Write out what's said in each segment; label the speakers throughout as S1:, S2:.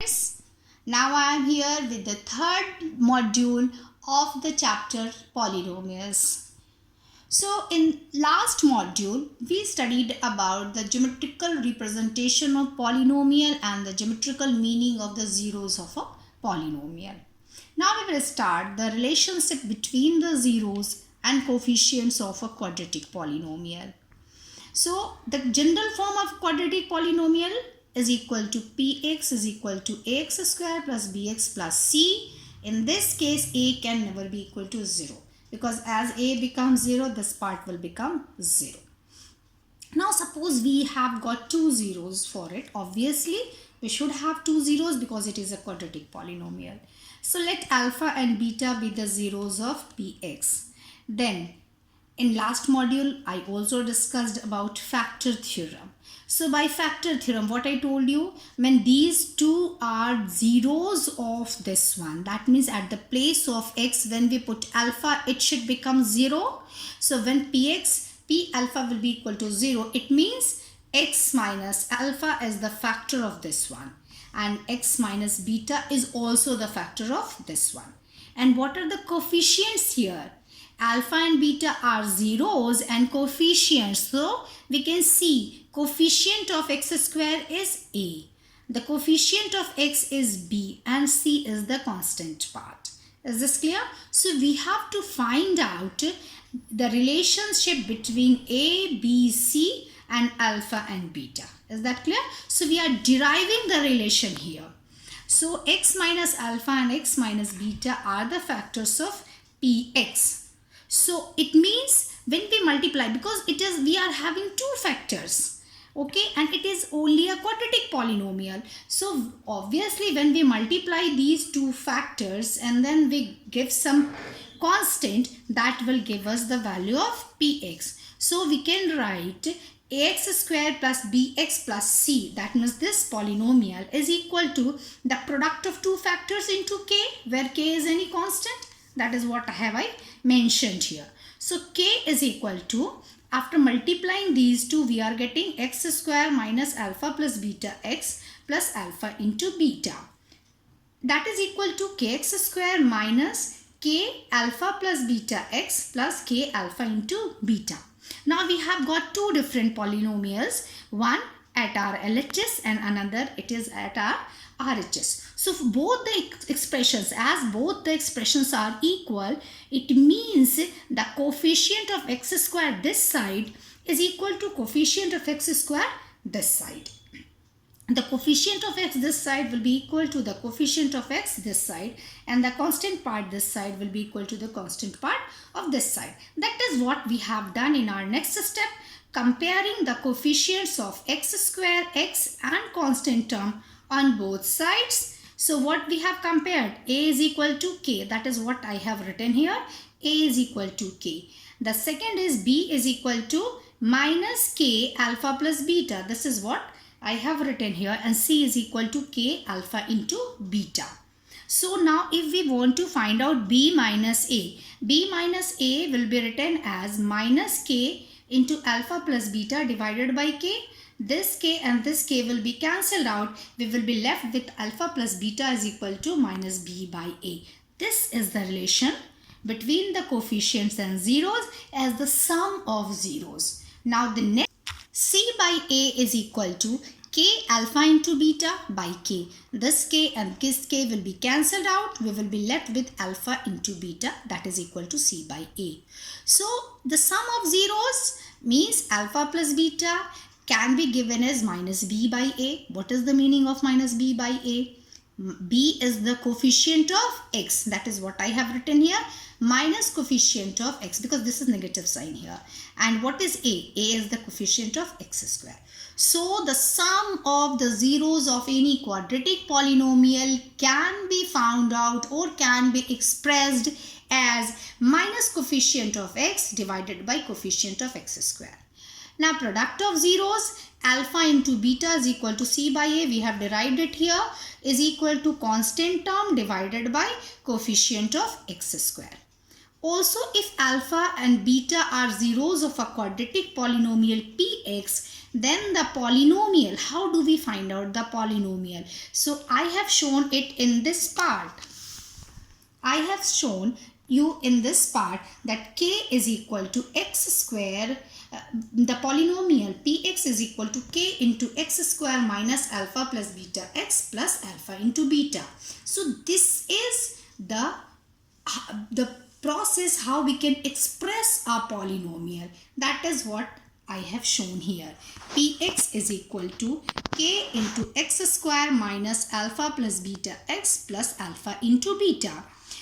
S1: friends, now I am here with the third module of the chapter polynomials. So in last module we studied about the geometrical representation of polynomial and the geometrical meaning of the zeros of a polynomial. Now we will start the relationship between the zeros and coefficients of a quadratic polynomial. So the general form of quadratic polynomial is equal to px is equal to ax square plus bx plus c. In this case, a can never be equal to 0 because as a becomes 0, this part will become 0. Now suppose we have got two zeros for it. Obviously, we should have two zeros because it is a quadratic polynomial. So let alpha and beta be the zeros of px. Then in last module, I also discussed about factor theorem. So by factor theorem, what I told you, when these two are zeros of this one, that means at the place of x, when we put alpha, it should become 0. So when p alpha will be equal to 0, it means x minus alpha is the factor of this one. And x minus beta is also the factor of this one. And what are the coefficients here? Alpha and beta are zeros and coefficients. So we can see coefficient of x square is a. The coefficient of x is b and c is the constant part. Is this clear? So we have to find out the relationship between a, b, c and alpha and beta. Is that clear? So we are deriving the relation here. So x minus alpha and x minus beta are the factors of px. So it means when we multiply, because we are having two factors, okay, and it is only a quadratic polynomial. So obviously when we multiply these two factors and then we give some constant, that will give us the value of px. So we can write ax square plus bx plus c, that means this polynomial is equal to the product of two factors into k, where k is any constant. That is what have I mentioned here. So k is equal to, after multiplying these two, we are getting x square minus alpha plus beta x plus alpha into beta. That is equal to kx square minus k alpha plus beta x plus k alpha into beta. Now we have got two different polynomials, one at our LHS and another it is at our RHS. So both the expressions, as both the expressions are equal, it means the coefficient of x square this side is equal to coefficient of x square this side. The coefficient of x this side will be equal to the coefficient of x this side, and the constant part this side will be equal to the constant part of this side. That is what we have done in our next step, comparing the coefficients of x square, x and constant term on both sides. So what we have compared, a is equal to k, that is what I have written here, a is equal to k. The second is b is equal to minus k alpha plus beta, this is what I have written here, and c is equal to k alpha into beta. So now if we want to find out b minus a will be written as minus k into alpha plus beta divided by k. This k and this k will be cancelled out. We will be left with alpha plus beta is equal to minus b by a. This is the relation between the coefficients and zeros as the sum of zeros. Now the next, c by a is equal to k alpha into beta by k. This k and this k will be cancelled out. We will be left with alpha into beta, that is equal to c by a. So the sum of zeros means alpha plus beta can be given as minus b by a. What is the meaning of minus b by a? B is the coefficient of x, that is what I have written here, minus coefficient of x, because this is negative sign here. And what is a? A is the coefficient of x square. So the sum of the zeros of any quadratic polynomial can be found out or can be expressed as minus coefficient of x divided by coefficient of x square. Now product of zeros, alpha into beta is equal to c by a, we have derived it here, is equal to constant term divided by coefficient of x square. Also, if alpha and beta are zeros of a quadratic polynomial px, Then the polynomial. How do we find out the polynomial? So I have shown it in this part. I have shown you in this part that k is equal to x square, the polynomial px is equal to k into x square minus alpha plus beta x plus alpha into beta. So this is the process how we can express our polynomial. That is what I have shown here. Px is equal to k into x square minus alpha plus beta x plus alpha into beta.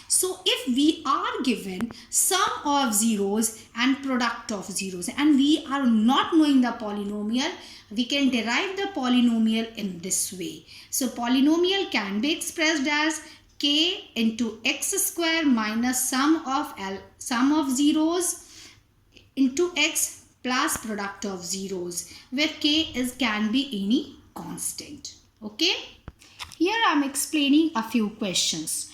S1: So if we are given sum of zeros and product of zeros and we are not knowing the polynomial, we can derive the polynomial in this way. So polynomial can be expressed as k into x square minus sum of zeros into x plus product of zeros, where k can be any constant. Okay. Here I am explaining a few questions.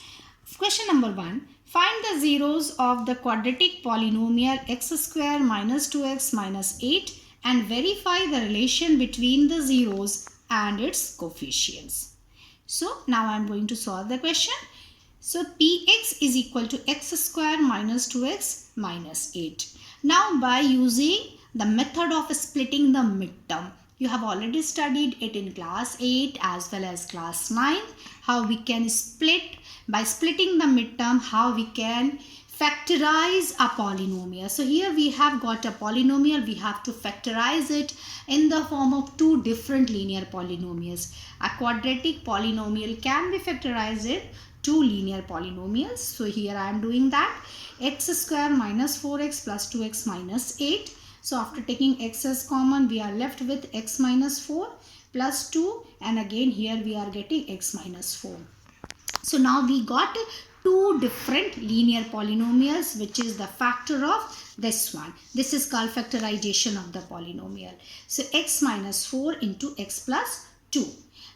S1: Question number 1. Find the zeros of the quadratic polynomial x square minus 2x minus 8 and verify the relation between the zeros and its coefficients. So now I am going to solve the question. So px is equal to x square minus 2x minus 8. Now by using the method of splitting the midterm, you have already studied it in class 8 as well as class 9, how we can split, by splitting the midterm, how we can factorize a polynomial. So here we have got a polynomial, we have to factorize it in the form of two different linear polynomials. A quadratic polynomial can be factorized in two linear polynomials. So here I am doing that. X square minus 4x plus 2x minus 8. So after taking x as common, we are left with x minus 4 plus 2, and again here we are getting x minus 4. So now we got two different linear polynomials, which is the factor of this one. This is called factorization of the polynomial. So x minus 4 into x plus 2.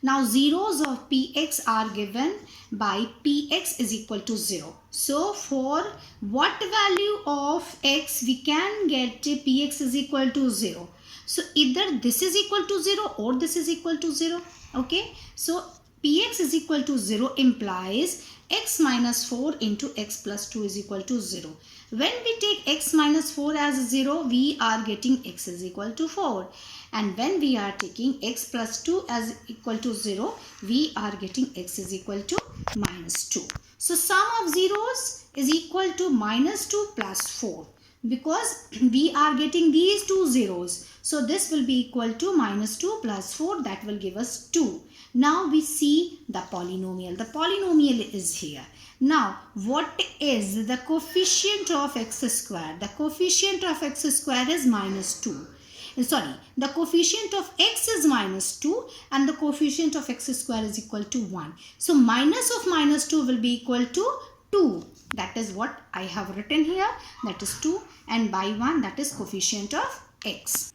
S1: Now zeros of px are given by px is equal to 0. So for what value of x we can get px is equal to 0. So either this is equal to 0 or this is equal to 0. Okay. So px is equal to 0 implies x minus 4 into x plus 2 is equal to 0. When we take x minus 4 as 0, we are getting x is equal to 4. And when we are taking x plus 2 as equal to 0, we are getting x is equal to minus 2. So sum of zeros is equal to minus 2 plus 4. Because we are getting these two zeros. So this will be equal to minus 2 plus 4, that will give us 2. Now we see the polynomial. The polynomial is here. Now what is the coefficient of x square? The coefficient of x square is minus 2. Sorry, the coefficient of x is minus 2 and the coefficient of x square is equal to 1. So minus of minus 2 will be equal to 2. That is what I have written here. That is 2, and by 1, that is coefficient of x.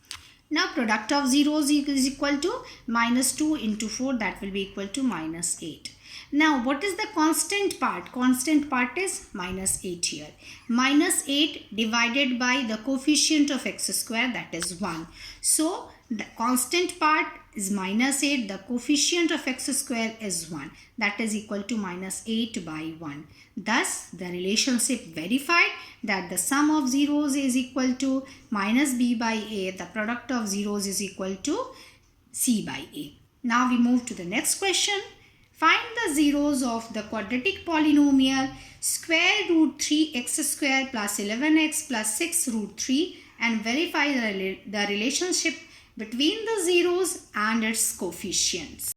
S1: Now product of zeros is equal to minus 2 into 4, that will be equal to minus 8. Now what is the constant part? Constant part is minus 8 here. Minus 8 divided by the coefficient of x square, that is 1. So the constant part is minus 8. The coefficient of x square is 1. That is equal to minus 8 by 1. Thus the relationship verified that the sum of zeros is equal to minus b by a. The product of zeros is equal to c by a. Now we move to the next question. Find the zeros of the quadratic polynomial square root 3x square plus 11x plus 6 root 3 and verify the relationship between the zeros and its coefficients.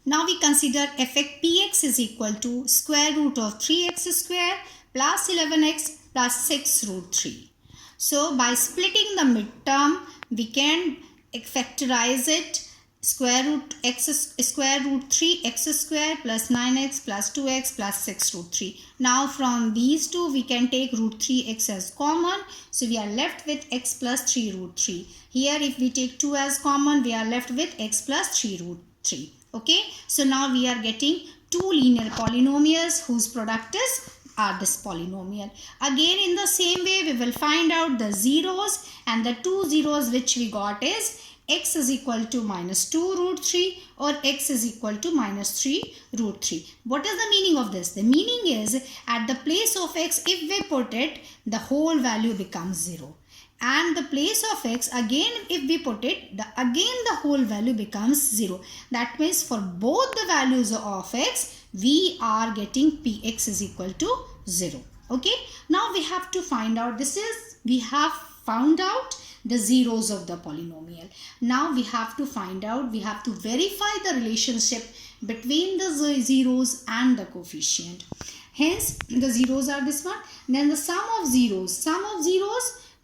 S1: Now we consider fx is equal to square root of 3x square plus 11x plus 6 root 3. So by splitting the midterm, we can factorize it. Square root 3x square plus 9x plus 2x plus 6 root 3. Now from these two we can take root 3x as common. So we are left with x plus 3 root 3. Here if we take 2 as common, we are left with x plus 3 root 3. Okay. So now we are getting two linear polynomials whose product is this polynomial. Again in the same way we will find out the zeros, and the two zeros which we got is x is equal to minus 2 root 3 or x is equal to minus 3 root 3. What is the meaning of this? The meaning is at the place of x, if we put it, the whole value becomes 0. And the place of x, again if we put it, again the whole value becomes 0. That means for both the values of x, we are getting px is equal to 0. Okay, now we have to find out, we have found out the zeros of the polynomial. Now we have to verify the relationship between the zeros and the coefficient. Hence the zeros are this one. Then the sum of zeros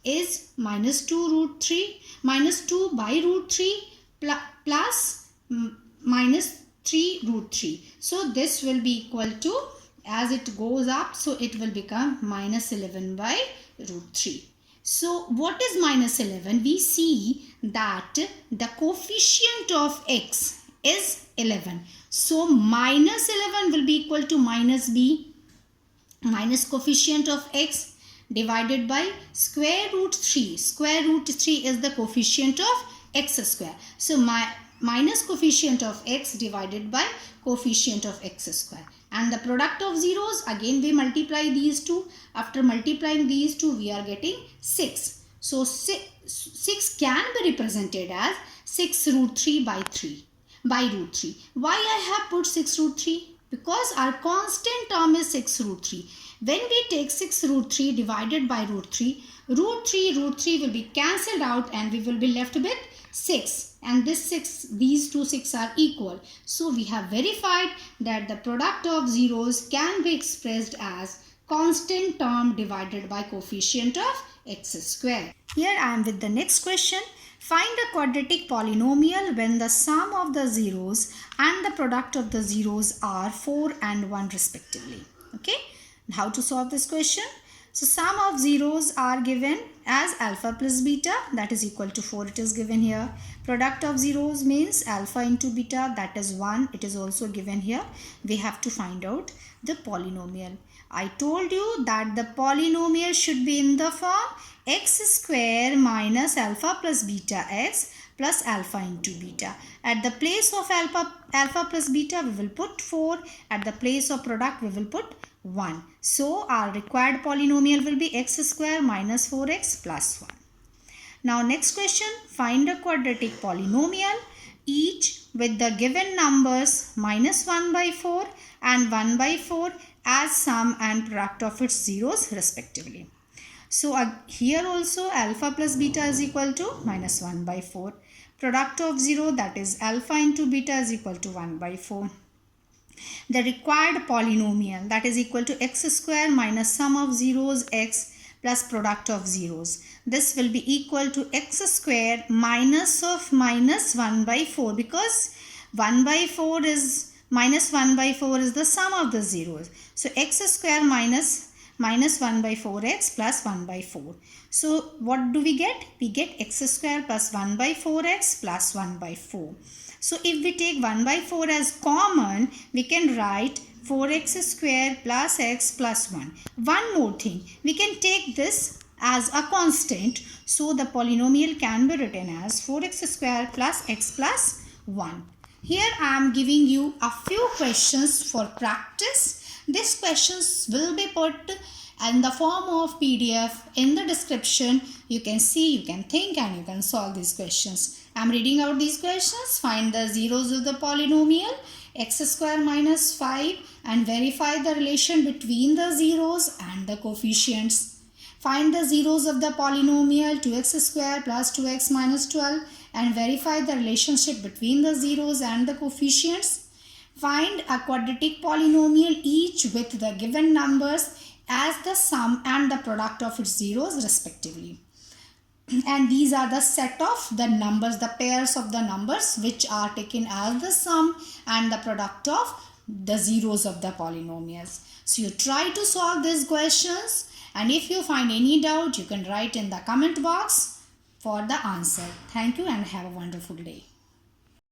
S1: is minus 2 root 3, minus 2 by root 3 plus minus 3 root 3. So this will be equal to, as it goes up, so it will become minus 11 by root 3. So what is minus 11? We see that the coefficient of x is 11. So minus 11 will be equal to minus b, minus coefficient of x divided by square root 3. Square root 3 is the coefficient of x square. So minus coefficient of x divided by coefficient of x square. And the product of zeros, again we multiply these two. After multiplying these two, we are getting 6. So 6 can be represented as 6 root 3 by root 3. Why I have put 6 root 3? Because our constant term is 6 root 3. When we take 6 root 3 divided by root 3 will be cancelled out and we will be left with 6. And these two 6 are equal. So we have verified that the product of zeros can be expressed as constant term divided by coefficient of x square. Here I am with the next question. Find a quadratic polynomial when the sum of the zeros and the product of the zeros are 4 and 1 respectively. Okay. How to solve this question? So sum of zeros are given as alpha plus beta, that is equal to 4, it is given here. Product of zeros means alpha into beta, that is 1, it is also given here. We have to find out the polynomial. I told you that the polynomial should be in the form x square minus alpha plus beta x plus alpha into beta. At the place of alpha plus beta we will put 4, at the place of product we will put 1. So our required polynomial will be x square minus 4x plus 1. Now next question, find a quadratic polynomial each with the given numbers minus 1 by 4 and 1 by 4 as sum and product of its zeros respectively. So here also alpha plus beta is equal to minus 1 by 4. Product of 0, that is alpha into beta, is equal to 1 by 4. The required polynomial, that is equal to x square minus sum of zeros x plus product of zeros. This will be equal to x square minus of minus 1 by 4, because 1 by 4 is minus 1 by 4 is the sum of the zeros. So x square minus 1 by 4x plus 1 by 4. So what do we get? We get x square plus 1 by 4x plus 1 by 4. So if we take 1 by 4 as common, we can write 4x square plus x plus 1. One more thing, we can take this as a constant. So the polynomial can be written as 4x square plus x plus 1. Here I am giving you a few questions for practice. These questions will be put in the form of PDF in the description. You can see, you can think and you can solve these questions. I am reading out these questions. Find the zeros of the polynomial x square minus 5 and verify the relation between the zeros and the coefficients. Find the zeros of the polynomial 2x square plus 2x minus 12 and verify the relationship between the zeros and the coefficients. Find a quadratic polynomial each with the given numbers as the sum and the product of its zeros respectively. And these are the set of the numbers, the pairs of the numbers which are taken as the sum and the product of the zeros of the polynomials. So you try to solve these questions, and if you find any doubt, you can write in the comment box for the answer. Thank you and have a wonderful day.